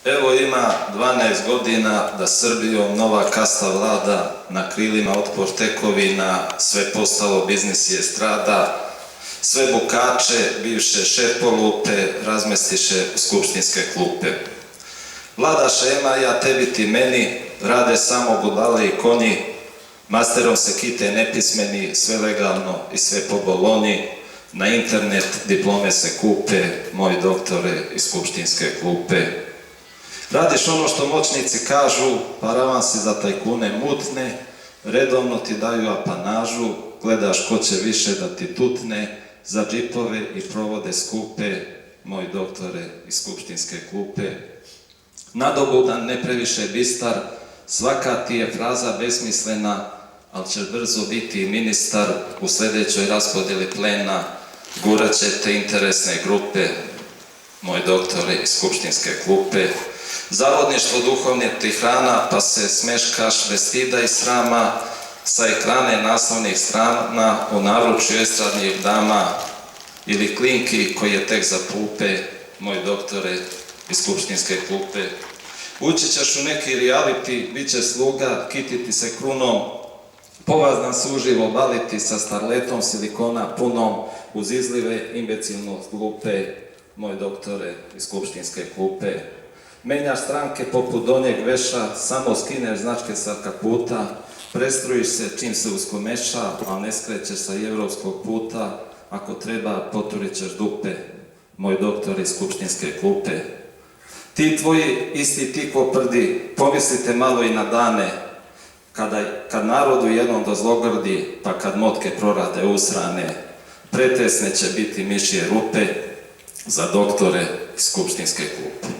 Evo ima 12 godina da Srbijom nova kasta vlada, na krilima otpor tekovina, sve postalo biznis je strada, sve bukače, bivše šerpolupe, razmestiše u skupštinske klupe. Vlada šema, ja tebi ti meni, rade samo budale i konji, masterom se kite nepismeni, sve legalno i sve po bolonji, na internet diplome se kupe, moji doktore iz skupštinske klupe. Radiš ono što moćnici kažu, paravan si za tajkune mutne, redovno ti daju apanažu, gledaš ko će više da ti tutne, za džipove i provode skupe, moji doktore iz skupštinske klupe. Nadobudan, ne previše bistar, svaka ti je fraza besmislena, ali ćeš brzo biti ministar u sljedećoj raspodjeli plena, gurat će te interesne grupe, moji doktore iz skupštinske klupe. Zavodništvo duhovne ti hrana, pa se smeškaš bez stida i srama, sa ekrane naslovnih strana u naručju estradnih dama, ili klinki koji je tek za pupe, moji doktore iz skupštinske klupe. Ući ćeš u neki reality, bit će sluga, kititi se krunom, povazdan se uživo baliti sa starletom silikona punom, uz izlive imbecilnost glupe, moji doktore iz skupštinske klupe. Menjaš stranke poput donjeg veša, samo skineš značke sa kaputa, prestrujiš se čim se uskomeša, ali ne skrećeš sa evropskog puta, ako treba poturit ćeš dupe, moj doktor iz skupštinske klupe. Ti tvoji isti tikvo prdi, pomislite malo i na dane, kad narodu jednom dozlogrdi, pa kad motke prorade usrane, pretesne će biti mišje rupe za doktore iz skupštinske klupe.